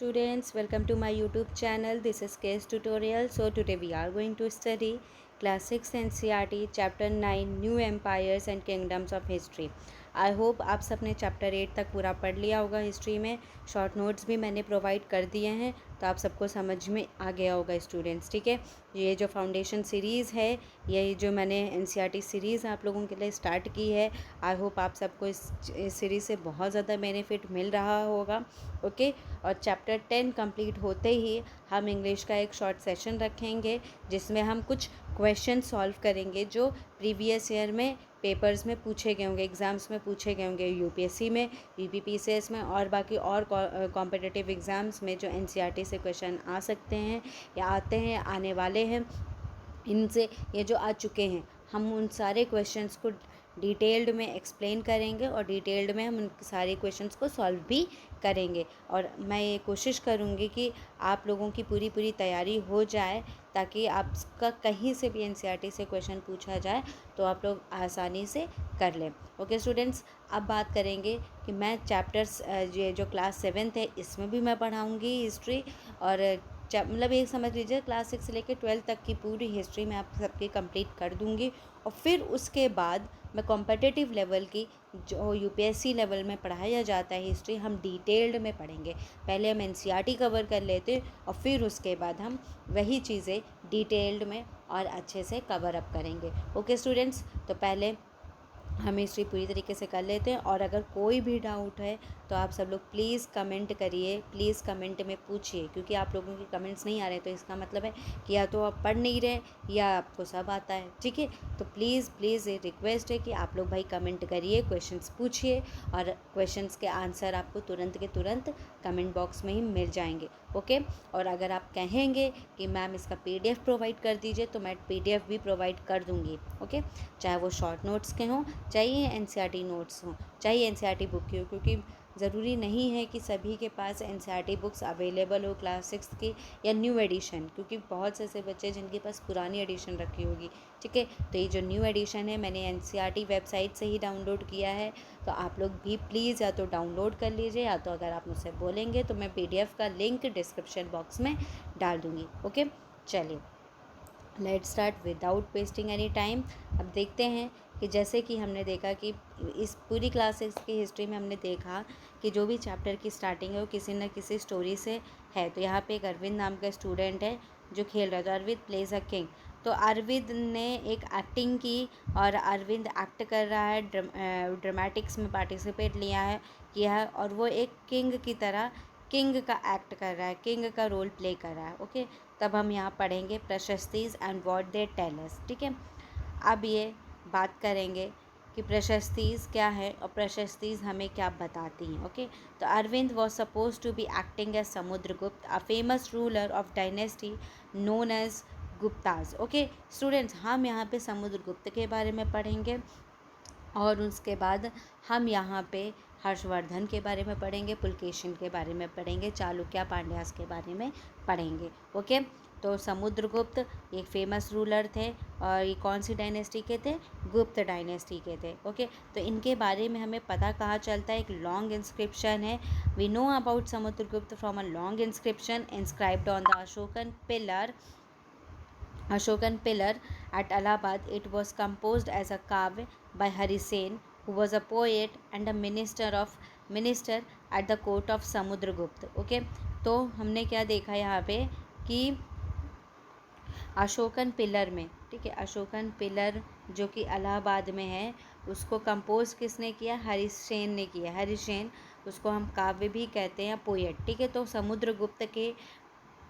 Students, welcome to my YouTube channel. This is Case Tutorial. So today we are going to study Class 6 NCERT Chapter 9 New Empires and Kingdoms of History. I hope आप सबने chapter 8 तक पूरा पढ़ लिया होगा history में. Short notes भी मैंने प्रोवाइड कर दिए हैं तो आप सबको समझ में आ गया होगा स्टूडेंट्स. ठीक है, ये जो फाउंडेशन सीरीज़ है, ये जो मैंने एनसीईआरटी सीरीज़ आप लोगों के लिए स्टार्ट की है, आई होप आप सबको इस सीरीज़ से बहुत ज़्यादा बेनिफिट मिल रहा होगा. ओके, और चैप्टर 10 कंप्लीट होते ही हम इंग्लिश का एक शॉर्ट सेशन रखेंगे जिसमें हम कुछ क्वेश्चन सॉल्व करेंगे जो प्रीवियस ईयर में पेपर्स में पूछे गए होंगे, एग्ज़ाम्स में पूछे गए होंगे, यूपीएससी में, यूपीपीसीएस में और बाकी और कॉम्पिटिटिव एग्ज़ाम्स में जो एनसीईआरटी से क्वेश्चन आ सकते हैं या आते हैं, आने वाले हैं. इनसे ये जो आ चुके हैं, हम उन सारे क्वेश्चंस को डिटेल्ड में एक्सप्लेन करेंगे और डिटेल्ड में हम उन सारे क्वेश्चंस को सॉल्व भी करेंगे. और मैं ये कोशिश करूँगी कि आप लोगों की पूरी तैयारी हो जाए ताकि आपका कहीं से भी एनसीईआरटी से क्वेश्चन पूछा जाए तो आप लोग आसानी से कर लें. ओके स्टूडेंट्स, अब बात करेंगे कि मैं चैप्टर्स ये जो क्लास 7th है इसमें भी मैं पढ़ाऊँगी हिस्ट्री. और मतलब ये समझ लीजिए क्लास 6 से लेकर 12 तक की पूरी हिस्ट्री मैं आप सबकी कंप्लीट कर दूँगी. और फिर उसके बाद मैं कॉम्पिटिटिव लेवल की जो यूपीएससी लेवल में पढ़ाया जाता है हिस्ट्री, हम डिटेल्ड में पढ़ेंगे. पहले हम एनसीईआरटी कवर कर लेते और फिर उसके बाद हम वही चीज़ें डिटेल्ड में और अच्छे से कवर अप करेंगे. ओके स्टूडेंट्स, तो पहले हम हिस्ट्री पूरी तरीके से कर लेते हैं. और अगर कोई भी डाउट है तो आप सब लोग प्लीज़ कमेंट करिए, प्लीज़ कमेंट में पूछिए, क्योंकि आप लोगों के कमेंट्स नहीं आ रहे तो इसका मतलब है कि या तो आप पढ़ नहीं रहे या आपको सब आता है. ठीक है, तो प्लीज़ ये रिक्वेस्ट है कि आप लोग भाई कमेंट करिए, क्वेश्चंस पूछिए और क्वेश्चंस के आंसर आपको तुरंत के तुरंत कमेंट बॉक्स में ही मिल जाएंगे. ओके, और अगर आप कहेंगे कि मैम इसका PDF प्रोवाइड कर दीजिए तो मैं PDF भी प्रोवाइड कर दूँगी. ओके, चाहे वो शॉर्ट नोट्स के हों, चाहिए एनसीईआरटी नोट्स हों, चाहिए एनसीईआरटी बुक की हो, क्योंकि ज़रूरी नहीं है कि सभी के पास एनसीईआरटी बुक्स अवेलेबल हो क्लास 6 की या न्यू एडिशन, क्योंकि बहुत से ऐसे बच्चे जिनके पास पुरानी एडिशन रखी होगी. ठीक है, तो ये जो न्यू एडिशन है मैंने एनसीईआरटी वेबसाइट से ही डाउनलोड किया है, तो आप लोग भी प्लीज़ या तो डाउनलोड कर लीजिए या तो अगर आप मुझसे बोलेंगे तो मैं PDF का लिंक डिस्क्रिप्शन बॉक्स में डाल दूँगी. ओके, चलिए let start without wasting any time. अब देखते हैं कि जैसे कि हमने देखा कि इस पूरी क्लासेस की हिस्ट्री में हमने देखा कि जो भी चैप्टर की स्टार्टिंग है वो किसी न किसी स्टोरी से है. तो यहाँ पे एक अरविंद नाम का स्टूडेंट है जो खेल रहा है, तो अरविंद प्लेज अ किंग. तो अरविंद ने एक एक्टिंग की और अरविंद एक्ट कर रहा है, ड्रामेटिक्स में पार्टिसिपेट किया है और वो एक किंग की तरह किंग का एक्ट कर रहा है, किंग का रोल प्ले कर रहा है. ओके, तब हम यहाँ पढ़ेंगे prashastis and what they tell us. ठीक है, अब ये बात करेंगे कि प्रशस्तीज क्या है और प्रशस्तीज हमें क्या बताती हैं. ओके, तो Arvind was suppose to be acting as Samudragupta, a famous ruler of dynasty known as Guptas. Okay students, हम यहाँ पे समुद्रगुप्त के बारे में पढ़ेंगे और उसके बाद हम यहाँ पे हर्षवर्धन के बारे में पढ़ेंगे, पुलकेशिन के बारे में पढ़ेंगे, चालुक्य पांड्यास के बारे में पढ़ेंगे. ओके, तो समुद्रगुप्त एक फेमस रूलर थे और ये कौन सी डायनेस्टी के थे? गुप्त डायनेस्टी के थे. ओके, तो इनके बारे में हमें पता कहाँ चलता है? एक लॉन्ग इंस्क्रिप्शन है. We know about Samudragupta from a long inscription inscribed on the Ashokan pillar at Allahabad. It was composed as a carve by Hari Sen, who was a poet and a minister at the court of Samudragupta. Okay, तो हमने क्या देखा यहाँ पे कि Ashokan pillar में, ठीक है, अशोकन पिलर जो कि इलाहाबाद में है उसको कंपोज किसने किया? हरिसेन ने किया. हरिसेन, उसको हम काव्य भी कहते हैं, पोएट. ठीक है, तो समुद्रगुप्त के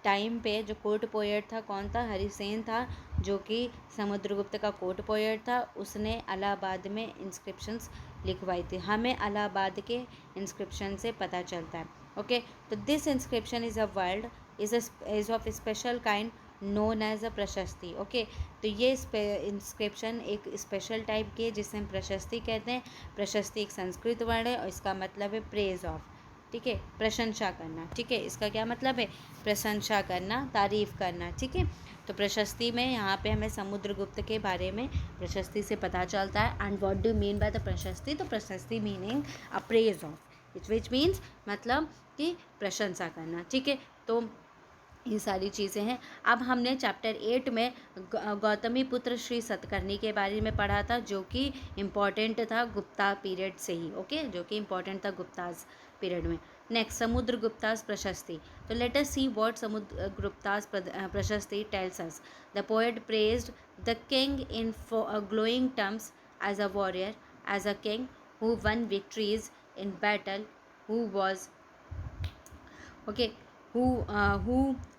टाइम पे जो कोर्ट पोएट था कौन था? हरिसेन था, जो कि समुद्रगुप्त का कोर्ट पोएट था. उसने इलाहाबाद में इंस्क्रिप्शंस लिखवाई थी. हमें इलाहाबाद के इंस्क्रिप्शन से पता चलता है. ओके, तो this inscription is a world is of special kind known as a prashasti. Okay, तो ये इंस्क्रिप्शन एक स्पेशल टाइप की है जिसे हम प्रशस्ति कहते हैं. प्रशस्ति एक संस्कृत वर्ड है और इसका मतलब है प्रेज ऑफ. ठीक है, प्रशंसा करना. ठीक है, इसका क्या मतलब है? प्रशंसा करना, तारीफ़ करना. ठीक है, तो प्रशस्ति में यहाँ पे हमें समुद्रगुप्त के बारे में प्रशस्ति से पता चलता है. And what do mean by the प्रशस्ति? तो प्रशस्ति meaning a praise of. Which means मतलब कि प्रशंसा करना, ठीक है। तो ये सारी चीज़ें हैं। अब हमने चैप्टर 8 में गौतमी पुत्र श्री सतकर्णी के बारे में पढ़ा था, जो कि इम्पॉर्टेंट था गुप्ता पीरियड से ही, ओके, जो कि इम्पॉर्टेंट था गुप्तास पीरियड में। नेक्स्ट, समुद्रगुप्तास प्रशस्ति। तो let us see what Samudragupta's prashasti tells us. The poet praised the king in glowing terms as a warrior, as a king who won victories in battle, who was okay who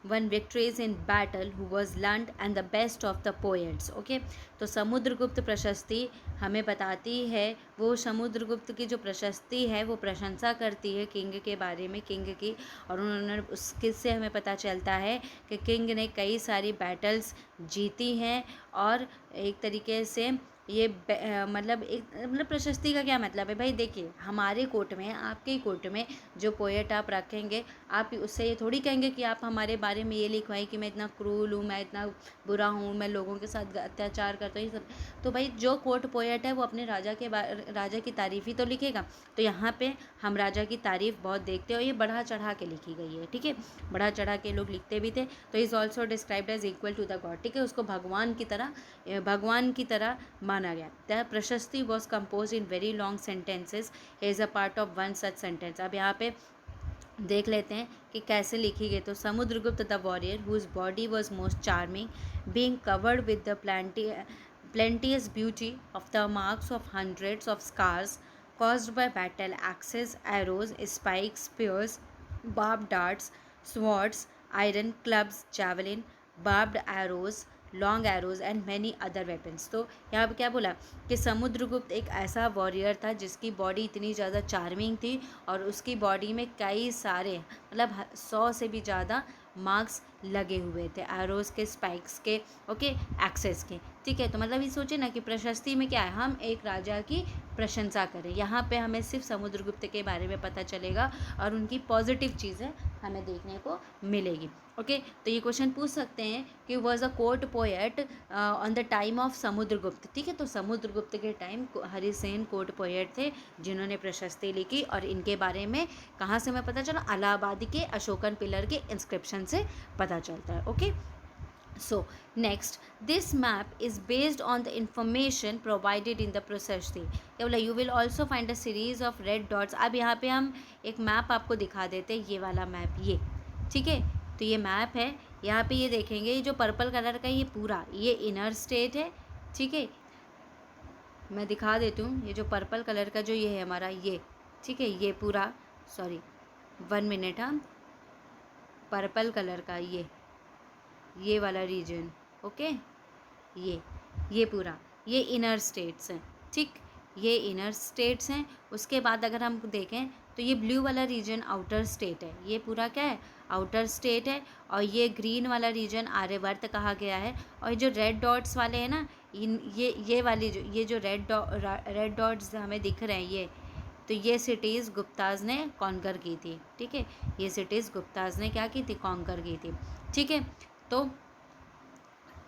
won victories in battle, who was learned and the best of the poets, okay। तो समुद्रगुप्त प्रशस्ति हमें बताती है, वो समुद्रगुप्त की जो प्रशस्ति है वो प्रशंसा करती है किंग के बारे में, किंग की, और उन्होंने उससे हमें पता चलता है कि किंग ने कई सारी बैटल्स जीती हैं, और एक तरीके से ये मतलब प्रशस्ति का क्या मतलब है भाई, देखिए हमारे कोर्ट में, आपके कोर्ट में जो पोएट आप रखेंगे, आप उससे ये थोड़ी कहेंगे कि आप हमारे बारे में ये लिखवाएं कि मैं इतना क्रूल हूँ, मैं इतना बुरा हूँ, मैं लोगों के साथ अत्याचार करता हूँ, ये सब। तो भाई जो कोर्ट पोएट है वो अपने राजा की तारीफ़ ही तो लिखेगा। तो यहाँ पे हम राजा की तारीफ़ बहुत देखते हैं, और ये बढ़ा चढ़ा के लिखी गई है, ठीक है, बढ़ा चढ़ा के लोग लिखते भी थे। तो is also described as equal to the god, ठीक है, उसको भगवान की तरह माना गया। द प्रशस्ति was compose in very long sentences, is a part of one such sentence. अब यहाँ पे देख लेते हैं कि कैसे लिखी गई। तो Samudragupta the warrior whose body was most charming, being covered with the plenteous beauty of the marks of hundreds of scars caused by battle axes, arrows, spikes, spears, barbed darts, swords, iron clubs, javelin, barbed arrows, long arrows and many other weapons. तो यहाँ पे क्या बोला कि समुद्रगुप्त एक ऐसा warrior था जिसकी बॉडी इतनी ज़्यादा चार्मिंग थी, और उसकी बॉडी में कई सारे मतलब 100 से भी ज़्यादा मार्क्स लगे हुए थे, एरोज़ के, स्पाइक्स के, ओके, एक्सेस के, ठीक है। तो मतलब ये सोचे ना कि प्रशस्ति में क्या है, हम एक राजा की प्रशंसा करें। यहाँ पे हमें सिर्फ समुद्रगुप्त के बारे में पता चलेगा, और उनकी पॉजिटिव चीज़ें हमें देखने को मिलेगी, ओके। तो ये क्वेश्चन पूछ सकते हैं कि was a court poet on the time of Samudragupta, ठीक है। तो समुद्रगुप्त के टाइम हरिसेन कोर्ट पोएट थे जिन्होंने प्रशस्ति लिखी, और इनके बारे में कहाँ से हमें पता चला, इलाहाबाद के अशोकन पिलर के इंस्क्रिप्शन से पता चलता है, okay. So next, this map is based on the information provided in the प्रशस्ति। क्या बोला, you will also find a series of red dots। अब यहाँ पे हम एक मैप आपको दिखा देते हैं, ये वाला मैप, ये, ठीक है। तो ये मैप है, यहाँ पे ये देखेंगे, ये जो पर्पल कलर का ये पूरा ये इनर स्टेट है, ठीक है। मैं दिखा देती हूँ, ये जो पर्पल कलर का जो ये है हमारा ये, ठीक है, ये पूरा, सॉरी 1 मिनट, हाँ, पर्पल कलर का ये वाला रीजन, ओके, ये पूरा ये इनर स्टेट्स हैं, ठीक, ये इनर स्टेट्स हैं। उसके बाद अगर हम देखें तो ये ब्लू वाला रीजन आउटर स्टेट है, ये पूरा क्या है, आउटर स्टेट है। और ये ग्रीन वाला रीजन आर्यवर्त कहा गया है। और जो रेड डॉट्स वाले हैं ना, ये वाली जो रेड डॉट्स हमें दिख रहे हैं, ये तो ये सिटीज़ गुप्ताज़ ने कॉन्कर की थी, ठीक है, ये सिटीज़ गुप्ताज़ ने क्या की थी, कॉन्कर की थी, ठीक है। तो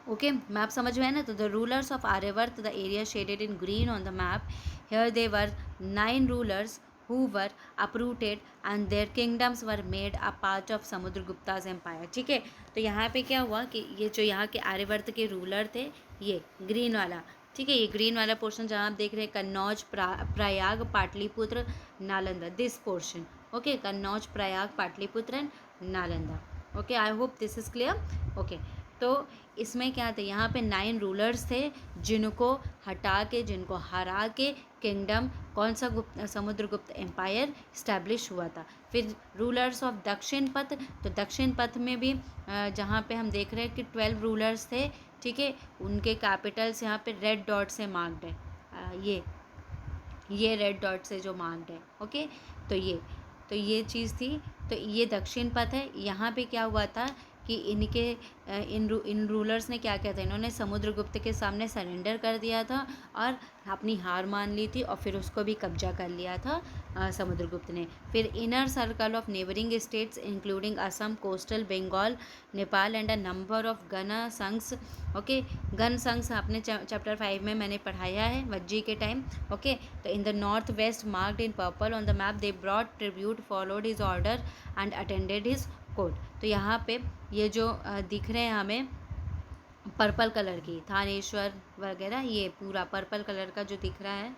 ओके, मैप समझ में है ना। तो the rulers of Aryavarta, the area shaded in green on the map, here they were 9 rulers who were uprooted and their kingdoms were made a part of समुद्रगुप्ता's empire, ठीक है। तो यहाँ पे क्या हुआ कि ये जो यहाँ के आर्यवर्त के रूलर थे, ये ग्रीन वाला, ठीक है, ये ग्रीन वाला पोर्शन जहाँ आप देख रहे हैं, Kannauj, Prayag, Pataliputra, Nalanda, this portion, okay, Kannauj, Prayag, Pataliputra and Nalanda, okay. I hope this is clear, okay. तो इसमें क्या थे, यहाँ पे 9 रूलर्स थे जिनको हटा के, जिनको हरा के किंगडम, कौन सा समुद्रगुप्त एम्पायर इस्टेब्लिश हुआ था। फिर रूलर्स ऑफ दक्षिण पथ, तो दक्षिण पथ में भी जहाँ पे हम देख रहे हैं कि 12 रूलर्स थे, ठीक है, उनके कैपिटल्स यहाँ पे रेड डॉट से मार्क्ड है, ये रेड डॉट से जो मार्क्ड है, ओके। तो ये चीज़ थी। तो ये दक्षिण पथ है। यहाँ पे क्या हुआ था कि इन रूलर्स ने क्या किया था, इन्होंने समुद्रगुप्त के सामने सरेंडर कर दिया था और अपनी हार मान ली थी और फिर उसको भी कब्जा कर लिया था समुद्रगुप्त ने। फिर inner circle of neighbouring states including Assam, coastal Bengal, Nepal and a number of gana sanghas. Okay, गण संघ आपने चैप्टर 5 में मैंने पढ़ाया है वज्जी के टाइम। ओके, तो in the north west marked in purple on the map they brought tribute, followed his order and attended his court. तो यहाँ पे ये जो दिख रहे हैं हमें पर्पल कलर की, थानेश्वर वगैरह, ये पूरा पर्पल कलर का जो दिख रहा है,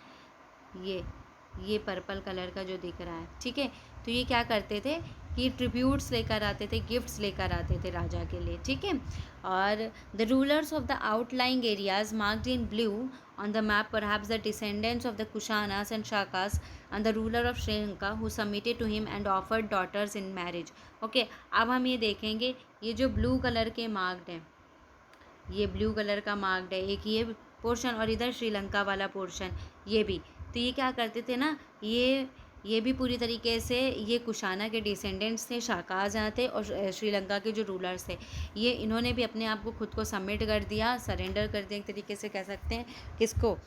ये पर्पल कलर का जो दिख रहा है, ठीक है। तो ये क्या करते थे कि ट्रिब्यूट्स लेकर आते थे, गिफ्ट्स लेकर आते थे राजा के लिए, ठीक है। और the rulers of the outlying areas marked in blue on the map perhaps the descendants of the Kushanas and Shakas and the ruler of Sri Lanka who submitted to him and offered daughters in marriage. Okay, अब हम ये देखेंगे, ये जो blue colour के marked हैं, ये blue colour का मार्क्ड है एक ये पोर्शन, और इधर श्रीलंका वाला पोर्शन ये भी। तो ये क्या करते थे ना, ये भी पूरी तरीके से ये कुशाना के डिसेंडेंट्स थे, शाकाज थे, और श्रीलंका के जो रूलर्स थे, ये इन्होंने भी अपने आप को खुद को सबमिट कर दिया, सरेंडर कर दिया एक तरीके से कह सकते हैं, किसको,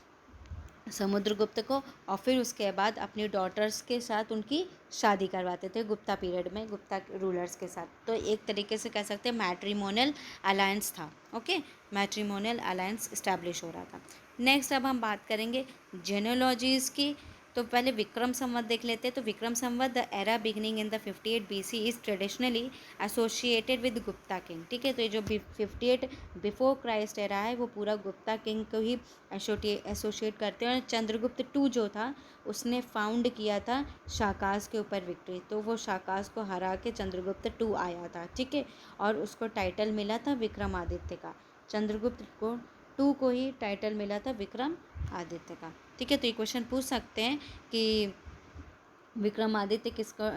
समुद्रगुप्त को। और फिर उसके बाद अपनी डॉटर्स के साथ उनकी शादी करवाते थे गुप्ता पीरियड में, गुप्ता रूलर्स के साथ। तो एक तरीके से कह सकते हैं मैट्रिमोनियल अलायंस था। ओके, मैट्रिमोनियल अलायंस इस्टेब्लिश हो रहा था। नेक्स्ट अब हम बात करेंगे जेनोलॉजीज़ की। तो पहले विक्रम संवत देख लेते हैं। तो Vikram Samvat, the era beginning in the 58 BC is traditionally associated with Gupta king, ठीक है। तो ये जो 58 बिफोर क्राइस्ट एरा है वो पूरा गुप्ता किंग को ही एसोसिएट करते हैं। और चंद्रगुप्त टू जो था उसने फाउंड किया था शाकास के ऊपर विक्ट्री, तो वो शाकास को हरा के चंद्रगुप्त टू आया था, ठीक है। और उसको टाइटल मिला था विक्रमादित्य का, चंद्रगुप्त को टू को ही टाइटल मिला था विक्रम आदित्य का, ठीक है। तो ये क्वेश्चन पूछ सकते हैं कि विक्रमादित्य किसको,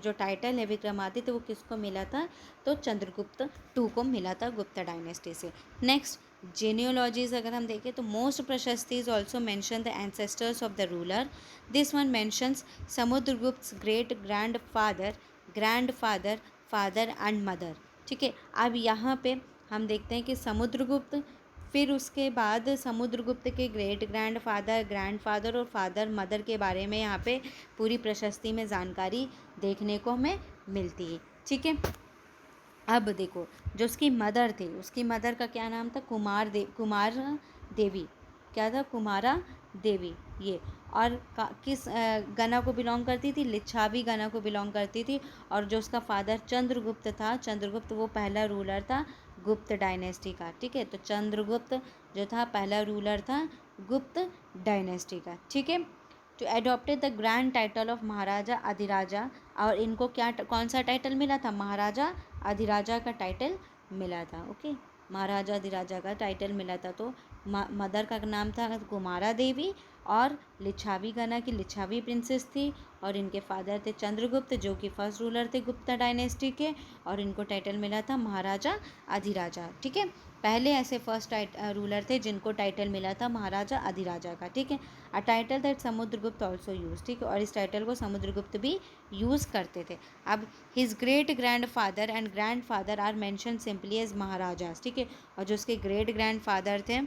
जो टाइटल है विक्रमादित्य वो किसको मिला था, तो चंद्रगुप्त टू को मिला था गुप्ता डायनेस्टी से। नेक्स्ट जेनियोलॉजीज अगर हम देखें तो most prashastis also mention the ancestors of the ruler. This one mentions Samudragupta great grandfather, father and mother, ठीक है। अब यहाँ पे हम देखते हैं कि समुद्रगुप्त, फिर उसके बाद समुद्रगुप्त के ग्रैंडफादर और फादर मदर के बारे में यहाँ पे पूरी प्रशस्ति में जानकारी देखने को हमें मिलती है, ठीक है। अब देखो, जो उसकी मदर थी, उसकी मदर का क्या नाम था, कुमार देवी, क्या था, कुमारा देवी ये। और किस गना को बिलोंग करती थी, लिच्छावी गना को बिलोंग करती थी। और जो उसका फादर चंद्रगुप्त था, चंद्रगुप्त वो पहला रूलर था गुप्त डायनेस्टी का, ठीक है। तो चंद्रगुप्त जो था पहला रूलर था गुप्त डायनेस्टी का, ठीक है। Two adopted the grand title of Maharaja Adhiraja, और इनको क्या कौन सा टाइटल मिला था, महाराजा अधिराजा का टाइटल मिला था। ओके, महाराजा अधिराजा का टाइटल मिला था। तो मदर का नाम था कुमारा देवी, और लिच्छावी गना की लिच्छावी प्रिंसेस थी, और इनके फादर थे चंद्रगुप्त जो कि फर्स्ट रूलर थे गुप्ता डायनेस्टी के, और इनको टाइटल मिला था महाराजा अधिराजा, ठीक है। पहले ऐसे फर्स्ट रूलर थे जिनको टाइटल मिला था महाराजा अधिराजा का, ठीक है। A title that Samudragupta also use, ठीक है। और इस टाइटल को समुद्रगुप्त भी यूज़ करते थे। अब his great grandfather and grandfather are mention simply as maharajas, ठीक है। और जो उसके ग्रेट ग्रैंड फादर थे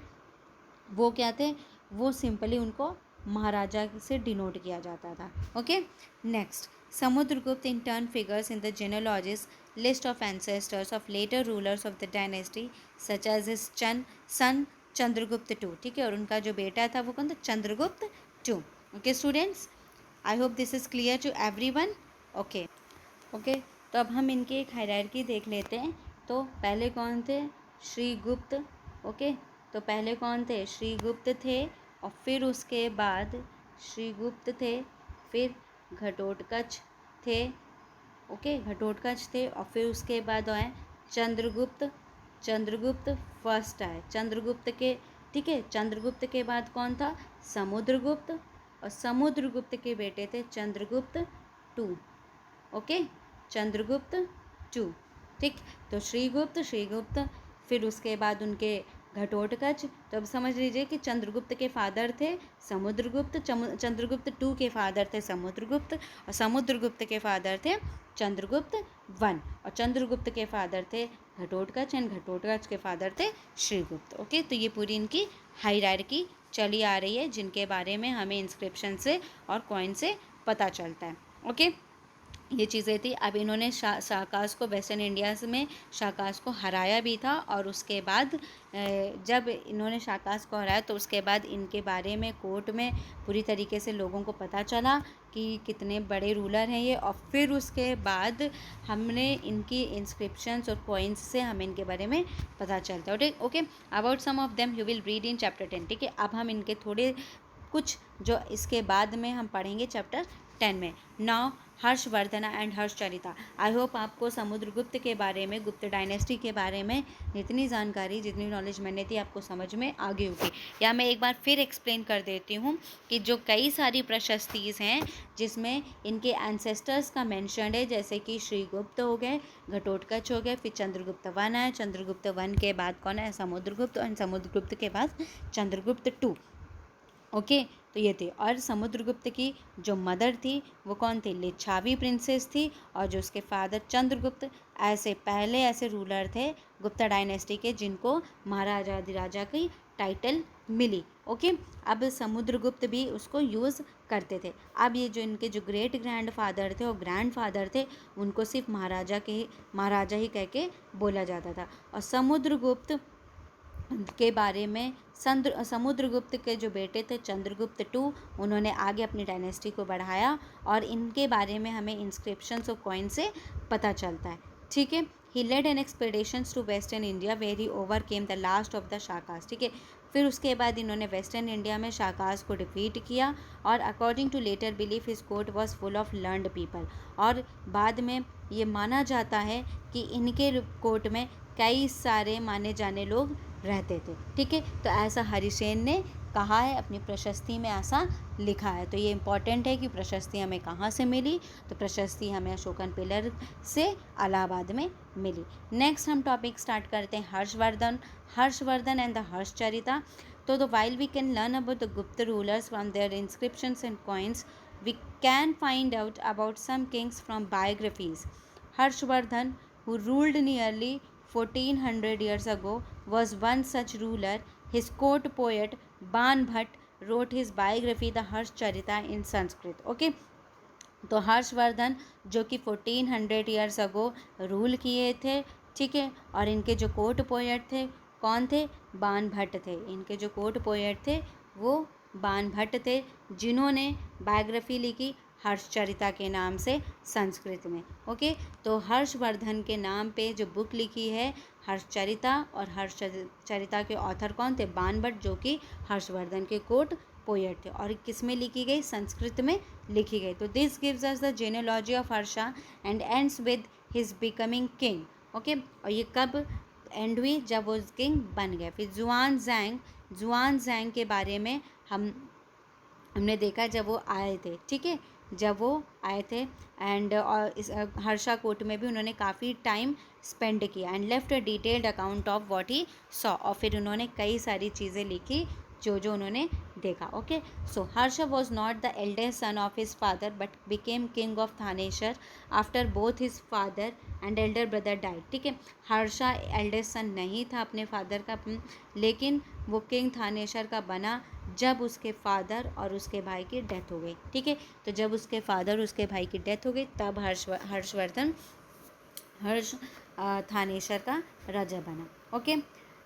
वो क्या थे, वो सिंपली उनको महाराजा से डिनोट किया जाता था। Okay, next Samudragupta in turn figures in the genealogies list of ancestors of later rulers of the dynasty such as his son Chandragupta two, ठीक है। और उनका जो बेटा था वो कौन था, Chandragupta two. Okay students, I hope this is clear to everyone. Okay, तो अब हम इनकी एक हायरार्की देख लेते हैं। तो पहले कौन थे, श्रीगुप्त। ओके, तो पहले कौन थे, श्रीगुप्त थे, और फिर उसके बाद श्रीगुप्त थे, फिर घटोत्कच थे। ओके, घटोत्कच थे, और फिर उसके बाद आए चंद्रगुप्त फर्स्ट आए, चंद्रगुप्त के, ठीक है। चंद्रगुप्त के बाद कौन था, समुद्रगुप्त, और समुद्रगुप्त के बेटे थे Chandragupta two. Okay, Chandragupta two, ठीक। तो श्रीगुप्त, फिर उसके बाद उनके घटोत्कच। तो अब समझ लीजिए कि चंद्रगुप्त के फादर थे समुद्रगुप्त, चंद्रगुप्त टू के फादर थे समुद्रगुप्त, और समुद्रगुप्त के फादर थे चंद्रगुप्त वन, और चंद्रगुप्त के फादर थे घटोत्कच, एंड घटोत्कच के फादर थे श्रीगुप्त। ओके, तो ये पूरी इनकी हायरार्की चली आ रही है, जिनके बारे में हमें इंस्क्रिप्शन से और कॉइन से पता चलता है। ओके, ये चीज़ें थी। अब इन्होंने शाकास को वेस्टर्न इंडिया में शाकास को हराया भी था, और उसके बाद जब इन्होंने शाकास को हराया तो उसके बाद इनके बारे में कोर्ट में पूरी तरीके से लोगों को पता चला कि कितने बड़े रूलर हैं ये, और फिर उसके बाद हमने इनकी इंस्क्रिप्शंस और कॉइन्स से हमें इनके बारे में पता चलता है। Okay, about some of them you will read in chapter 10। ठीक है, अब हम इनके थोड़े कुछ जो इसके बाद में हम पढ़ेंगे चैप्टर 10 में। Now Harshavardhana and Harshacharita. I hope आपको समुद्रगुप्त के बारे में, गुप्त डायनेस्टी के बारे में जितनी जानकारी, जितनी नॉलेज मैंने दी आपको समझ में आ गई होगी। या मैं एक बार फिर एक्सप्लेन कर देती हूँ कि जो कई सारी प्रशस्तियाँ हैं जिसमें इनके एंसेस्टर्स का मेंशन है, जैसे कि श्रीगुप्त हो गए, घटोत्कच हो गए, फिर चंद्रगुप्त वन है, चंद्रगुप्त वन के बाद कौन है, समुद्रगुप्त, और समुद्रगुप्त के बाद चंद्रगुप्त टू। ओके, तो ये थे। और समुद्रगुप्त की जो मदर थी वो कौन थी, लिच्छावी प्रिंसेस थी, और जो उसके फादर चंद्रगुप्त ऐसे पहले ऐसे रूलर थे गुप्ता डायनेस्टी के जिनको महाराजा अधिराजा की टाइटल मिली। ओके, अब समुद्रगुप्त भी उसको यूज़ करते थे। अब ये जो इनके जो ग्रेट ग्रैंड फादर थे और ग्रैंड फादर थे उनको सिर्फ महाराजा ही कह के बोला जाता था। और समुद्रगुप्त के बारे में समुद्रगुप्त के जो बेटे थे चंद्रगुप्त टू, उन्होंने आगे अपनी डायनेस्टी को बढ़ाया, और इनके बारे में हमें इंस्क्रिप्शंस और कॉइन से पता चलता है। ठीक है, he led an expeditions to western India where he overcame the last of the Shakas. ठीक है, फिर उसके बाद इन्होंने वेस्टर्न इंडिया में शाकास को डिफीट किया, और according to later belief his court was full of learned people. और बाद में ये माना जाता है कि इनके कोर्ट में कई सारे माने जाने लोग रहते थे। ठीक है, तो ऐसा हरिसेन ने कहा है अपनी प्रशस्ति में, ऐसा लिखा है। तो ये इम्पॉर्टेंट है कि प्रशस्ति हमें कहाँ से मिली, तो प्रशस्ति हमें अशोकन पिलर से इलाहाबाद में मिली। नेक्स्ट हम टॉपिक स्टार्ट करते हैं हर्षवर्धन एंड द हर्षचरिता। तो while we can learn about the Gupta rulers from their inscriptions and coins, we can find out about some kings from biographies. Harshavardhan, who ruled nearly 1400 years ago, was one such ruler. His court poet Ban Bhatt wrote his biography, the Harshcharita, in Sanskrit. Okay, तो हर्षवर्धन जो कि 1400 years ago rule किए थे। ठीक है, और इनके जो कोर्ट पोएट थे कौन थे, बान भट्ट थे। इनके जो कोर्ट पोएट थे वो बान भट्ट थे, जिन्होंने बायोग्राफी लिखी हर्षचरिता के नाम से संस्कृत में। ओके, तो हर्षवर्धन के नाम पे जो बुक लिखी है हर्षचरिता, और हर्षचरिता के ऑथर कौन थे, बान भट्ट, जो कि हर्षवर्धन के कोर्ट पोएट थे, और किस में लिखी गई, संस्कृत में लिखी गई। तो this gives us the genealogy of Harsha and ends with his becoming king. Okay, और ये कब एंड हुई, जब वो किंग बन गए। फिर जुआन जैंग के बारे में हमने देखा जब वो आए थे। ठीक है, जब वो आए थे, एंड इस हर्षा कोर्ट में भी उन्होंने काफ़ी टाइम स्पेंड किया, and left a detailed account of what he saw, और फिर उन्होंने कई सारी चीज़ें लिखी जो उन्होंने देखा। Okay, so Harsha was not the eldest son of his father but became king of Thaneshwar after both his father and Elder brother died. ठीक है, हर्षा एल्डेस्ट सन नहीं था अपने फादर का, लेकिन वो किंग थानेश्वर का बना जब उसके फादर और उसके भाई की डेथ हो गई। ठीक है, तो जब उसके फादर उसके भाई की डेथ हो गई तब हर्षवर्धन थानेश्वर का राजा बना। Okay,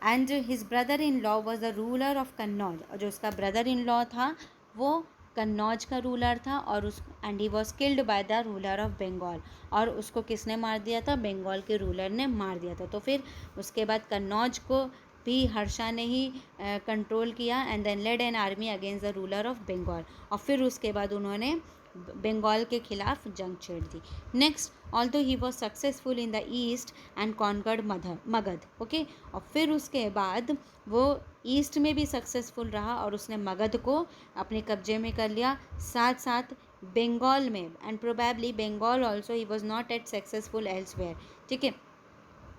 and his brother in law was the ruler of Kannauj, और जो उसका ब्रदर इन लॉ था वो कन्नौज का रूलर था, और and he was killed by the ruler of Bengal, और उसको किसने मार दिया था, बंगाल के रूलर ने मार दिया था। तो फिर उसके बाद कन्नौज को भी हर्षा ने ही कंट्रोल किया, and then led an army against the ruler of Bengal, और फिर उसके बाद उन्होंने बंगाल के खिलाफ जंग छेड़ दी। Next, although he was successful in the east and conquered Magadha. Okay, और फिर उसके बाद वो ईस्ट में भी सक्सेसफुल रहा और उसने मगध को अपने कब्जे में कर लिया, साथ साथ बंगाल में, and probably Bengal also he was not at successful elsewhere. ठीक है,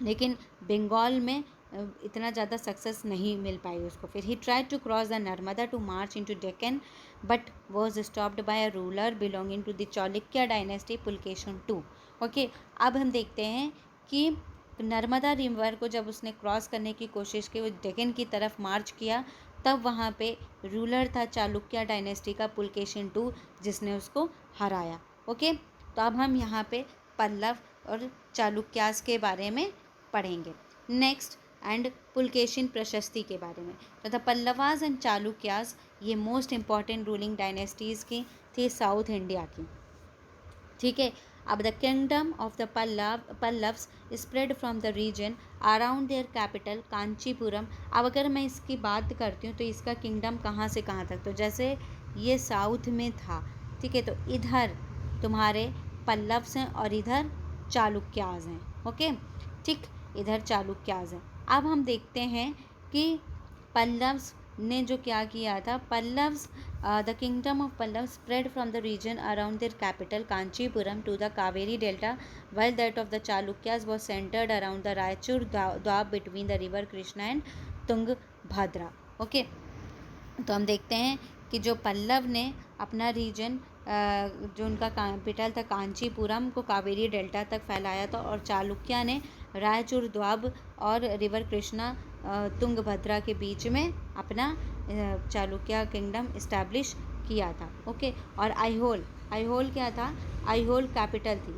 लेकिन बंगाल में इतना ज़्यादा सक्सेस नहीं मिल पाई उसको। फिर he tried to cross the Narmada to march into Deccan but was stopped by a ruler belonging to the Chalukya dynasty Pulakeshin two. Okay, अब हम देखते हैं कि नर्मदा रिवर को जब उसने क्रॉस करने की कोशिश की, वो डेक्कन की तरफ मार्च किया, तब वहाँ पे रूलर था चालुक्य डायनेस्टी का पुलकेशिन टू, जिसने उसको हराया। ओके, तो अब हम यहाँ पे पल्लव और चालुक्यास के बारे में पढ़ेंगे नेक्स्ट, एंड पुलकेशिन प्रशस्ति के बारे में। तो द पल्लवास एंड चालुक्यास ये मोस्ट इम्पॉर्टेंट रूलिंग डायनेस्टीज़ की थी साउथ इंडिया की। ठीक है, अब the kingdom of the Pallavas spread from the region around their capital Kanchipuram. अब अगर मैं इसकी बात करती हूँ तो इसका किंगडम कहाँ से कहाँ तक, तो जैसे ये साउथ में था, ठीक है, तो इधर तुम्हारे पल्लव्स हैं और इधर चालुक्यास हैं। ओके, ठीक, इधर चालुक्यास हैं। अब हम देखते हैं कि पल्लव्स ने जो क्या किया था, Pallavas the kingdom of Pallava spread from the region around their capital Kanchipuram to the Kaveri delta, while that of the Chalukyas was centered around the Raichur Doab between the river Krishna and Tungabhadra। Okay, तो हम देखते हैं कि जो पल्लव ने अपना reason जो उनका कैपिटल था कांचीपुरम को कावेरी डेल्टा तक फैलाया था, और चालुक्य ने रायचूर द्वाब और रिवर कृष्णा तुंगभद्रा के बीच में अपना चालुक्य किंगडम इस्टेब्लिश किया था। ओके, और आईहोल क्या था, आईहोल कैपिटल थी।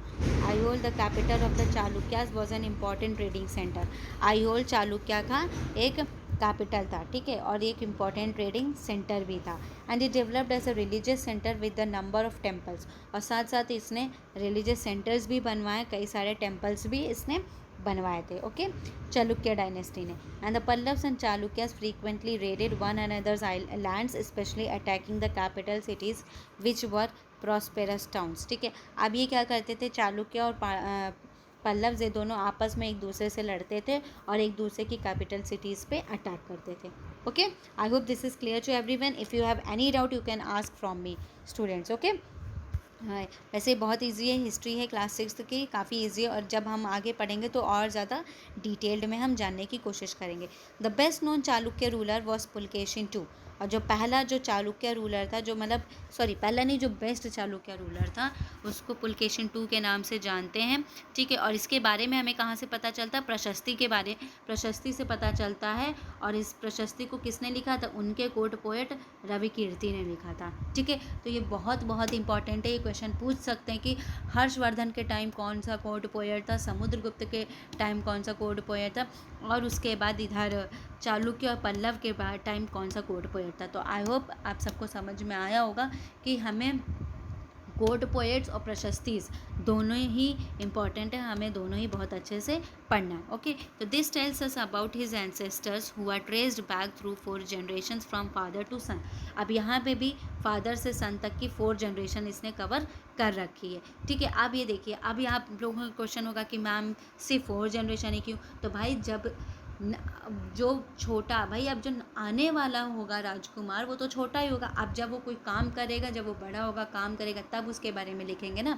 Aihole the capital of the Chalukyas was an important trading centre. Aihole Chalukya का एक कैपिटल था, ठीक है, और एक इम्पॉर्टेंट ट्रेडिंग सेंटर भी था। And it developed as a religious centre with the number of temples, और साथ साथ इसने रिलीजियस सेंटर्स भी बनवाए, कई सारे टेम्पल्स भी इसने बनवाए थे। ओके, चालुक्य डायनेस्टी ने। And the Pallavas and Chalukyas frequently raided one another's lands, especially attacking the capital cities which were prosperous towns. ठीक है, अब ये क्या करते थे, चालुक्य और पल्लव्स ये दोनों आपस में एक दूसरे से लड़ते थे और एक दूसरे की कैपिटल सिटीज़ पे अटैक करते थे। Okay, I hope this is clear to everyone. If you have any doubt you can ask from me students. Okay, हाँ, वैसे बहुत इजी है, हिस्ट्री है क्लास 6 की, काफ़ी इजी है, और जब हम आगे पढ़ेंगे तो और ज़्यादा डिटेल्ड में हम जानने की कोशिश करेंगे। The best known Chalukya ruler was Pulakeshin two, और जो पहला जो चालुक्य रूलर था, जो मतलब सॉरी पहला नहीं, जो बेस्ट चालुक्य रूलर था उसको पुलकेशिन टू के नाम से जानते हैं। ठीक है, और इसके बारे में हमें कहाँ से पता चलता है, प्रशस्ति से पता चलता है। और इस प्रशस्ति को किसने लिखा था, उनके कोर्ट पोएट रवि कीर्ति ने लिखा था। ठीक है, तो ये बहुत बहुत इंपॉर्टेंट है, ये क्वेश्चन पूछ सकते हैं कि हर्षवर्धन के टाइम कौन सा कोर्ट पोएट था, समुद्रगुप्त के टाइम कौन सा कोर्ट पोएट था, और उसके बाद इधर चालुक्य और पल्लव के बाद टाइम कौन सा कोर्ट पोएट था। तो आई होप आप सबको समझ में आया होगा कि हमें कोर्ट पोएट्स और प्रशस्तिस दोनों ही इम्पॉर्टेंट है, हमें दोनों ही बहुत अच्छे से पढ़ना है। ओके, तो this tells us about his ancestors who are traced back through 4 generations from father to son. अब यहाँ पे भी फादर से सन तक की 4 जनरेशन इसने कवर कर रखी है। ठीक है, अब ये देखिए, अब यहाँ आप लोगों का क्वेश्चन होगा कि मैम सिर्फ 4 जनरेशन ही क्यों, तो भाई जब जो छोटा भाई, अब जो आने वाला होगा राजकुमार वो तो छोटा ही होगा, अब जब वो कोई काम करेगा, जब वो बड़ा होगा काम करेगा, तब उसके बारे में लिखेंगे ना,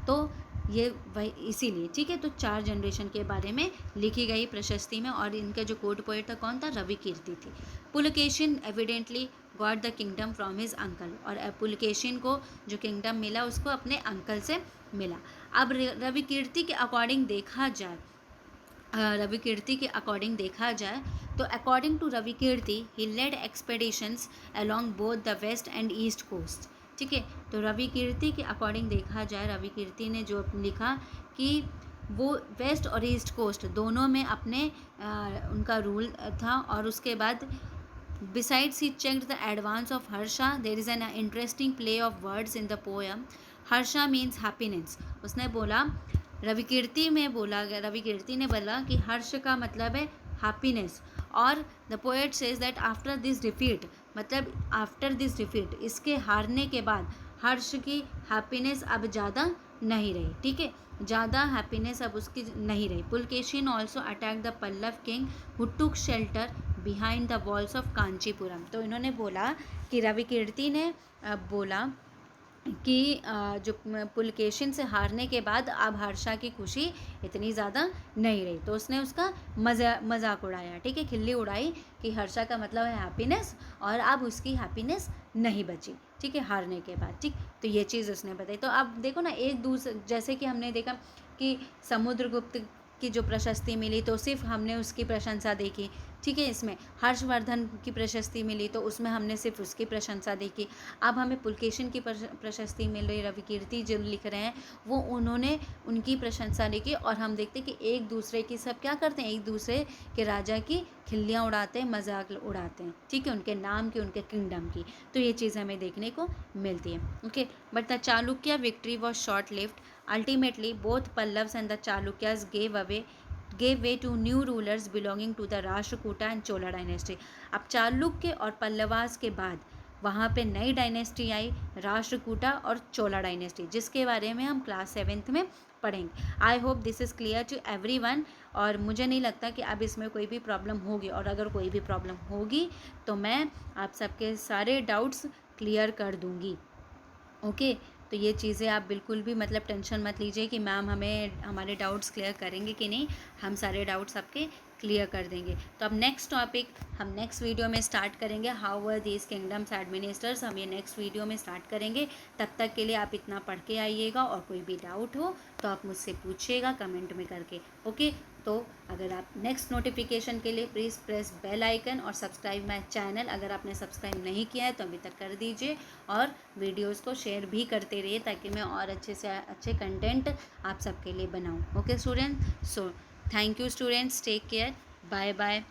तो ये वही इसीलिए। ठीक है, तो 4 जनरेशन के बारे में लिखी गई प्रशस्ति में, और इनका जो कोर्ट पोएट था कौन था, रवि कीर्ति थी। Pulakeshin evidently got the kingdom from his uncle, और पुलकेशिन को जो किंगडम मिला उसको अपने अंकल से मिला। अब रवि कीर्ति के अकॉर्डिंग देखा जाए, तो according to Ravi Kirti he led expeditions along both the west and east coast. ठीक है, तो रवि कीर्ति के अकॉर्डिंग देखा जाए, रवि कीर्ति ने जो लिखा कि वो वेस्ट और ईस्ट कोस्ट दोनों में अपने उनका रूल था। और उसके बाद besides he checked the advance of Harsha, there is an interesting play of words in the poem. Harsha means happiness. उसने बोला, रवि कीर्ति ने बोला कि हर्ष का मतलब है हैप्पीनेस, और the poet says that after this defeat, मतलब आफ्टर दिस डिफीट, इसके हारने के बाद हर्ष की हैप्पीनेस अब ज़्यादा नहीं रही। ठीक है, ज़्यादा हैप्पीनेस अब उसकी नहीं रही। Pulakeshin also attack the Pallava king who took shelter behind the walls of Kanchipuram. तो इन्होंने बोला कि रवि कीर्ति ने बोला कि जो पुलकेशिन से हारने के बाद अब हर्षा की खुशी इतनी ज़्यादा नहीं रही, तो उसने उसका मजाक उड़ाया, ठीक है, खिल्ली उड़ाई कि हर्षा का मतलब है हैप्पीनेस, और अब उसकी हैप्पीनेस नहीं बची, ठीक है, हारने के बाद, ठीक। तो ये चीज़ उसने बताई। तो अब देखो ना, एक दूसरे, जैसे कि हमने देखा कि समुद्रगुप्त की जो प्रशस्ति मिली तो सिर्फ हमने उसकी प्रशंसा देखी, ठीक है। इसमें हर्षवर्धन की प्रशस्ति मिली तो उसमें हमने सिर्फ उसकी प्रशंसा देखी। अब हमें पुलकेशिन की प्रशस्ति मिल रही, रविकीर्ति जो लिख रहे हैं वो उन्होंने उनकी प्रशंसा देखी, और हम देखते कि एक दूसरे की सब क्या करते हैं, एक दूसरे के राजा की खिल्लियाँ उड़ाते हैं, मजाक उड़ाते हैं, ठीक है, उनके नाम की, उनके किंगडम की। तो ये चीज़ हमें देखने को मिलती है, okay. But the Chalukya victory was short lived. Ultimately both Pallavas and the Chalukyas gave way to new rulers belonging to the Rashtrakuta and Chola dynasty. अब चालुक्य और पल्लवास के बाद वहाँ पे नई डायनेस्टी आई, राष्ट्रकूटा और चोला डायनेस्टी, जिसके बारे में हम क्लास 7th में पढ़ेंगे। I hope this is clear to everyone, और मुझे नहीं लगता कि अब इसमें कोई भी प्रॉब्लम होगी, और अगर कोई भी प्रॉब्लम होगी तो मैं आप सबके सारे डाउट्स क्लियर कर दूँगी, ओके। तो ये चीज़ें आप बिल्कुल भी मतलब टेंशन मत लीजिए कि मैम हमें हमारे डाउट्स क्लियर करेंगे कि नहीं, हम सारे डाउट्स आपके क्लियर कर देंगे। तो अब नेक्स्ट टॉपिक हम नेक्स्ट वीडियो में स्टार्ट करेंगे, how were these kingdoms administers, हम ये नेक्स्ट वीडियो में स्टार्ट करेंगे। तब तक के लिए आप इतना पढ़ के आइएगा, और कोई भी डाउट हो तो आप मुझसे पूछिएगा कमेंट में करके, ओके। तो अगर आप नेक्स्ट नोटिफिकेशन के लिए प्लीज़ प्रेस बेल आइकन और सब्सक्राइब माय चैनल, अगर आपने सब्सक्राइब नहीं किया है तो अभी तक कर दीजिए, और वीडियोस को शेयर भी करते रहिए ताकि मैं और अच्छे से अच्छे कंटेंट आप सबके लिए बनाऊं, okay student. So thank you students, take care, bye bye.